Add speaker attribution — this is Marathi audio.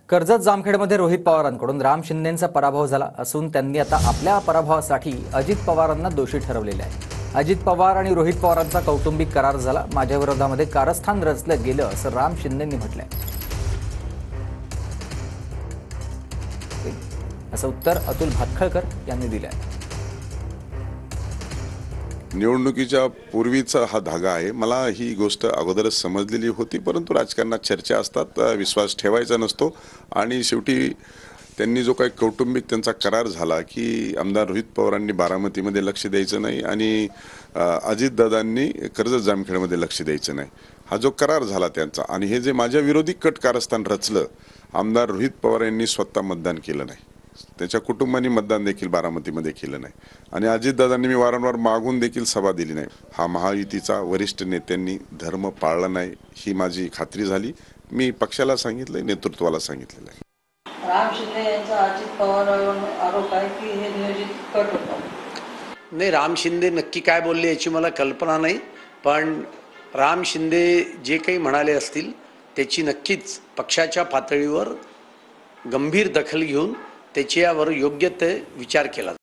Speaker 1: कर्जत जामखेडमध्ये रोहित पवारांकडून राम शिंदेंचा पराभव झाला असून त्यांनी आता आपल्या पराभवासाठी अजित पवारांना दोषी ठरवलेले आहे। अजित पवार आणि रोहित पवारांचा कौटुंबिक करार झाला, माझ्या विरोधामध्ये कारस्थान रचलं गेलं असं राम शिंदेंनी म्हटलंय। असं उत्तर अतुल भातखळकर यांनी दिलं आहे।
Speaker 2: निवडणुकीच्या पूर्वीचा हा धागा आहे। मला ही गोष्ट अगोदरच समजलेली होती, परंतु राजकारणात चर्चा असतात, विश्वास ठेवायचा नसतो आणि शेवटी त्यांनी जो काही कौटुंबिक त्यांचा करार झाला की आमदार रोहित पवारांनी बारामतीमध्ये लक्ष द्यायचं नाही आणि अजितदादांनी कर्जत जामखेडमध्ये लक्ष द्यायचं नाही, हा जो करार झाला त्यांचा, आणि हे जे माझ्या विरोधी कट कारस्थान रचलं, आमदार रोहित पवार यांनी स्वतः मतदान केलं नाही, त्याच्या कुटुंबाने मतदान देखील बारामतीमध्ये केलं नाही आणि अजितदादांनी मी वारंवार मागून देखील सभा दिली नाही। हा महायुतीचा वरिष्ठ नेत्यांनी धर्म पाळला नाही ही माझी खात्री झाली। मी पक्षाला सांगितलंय, नेतृत्वाला सांगितलेलं आहे।
Speaker 3: राम शिंदे यांचा अजित पवारांवर आरोप आहे की हे नियोजित कट होतं।
Speaker 4: नाही, राम शिंदे नक्की काय बोलले याची मला कल्पना नाही, पण राम शिंदे जे काही म्हणाले असतील त्याची नक्कीच पक्षाच्या पातळीवर गंभीर दखल घेऊन त्याच्यावर योग्य ते विचार केला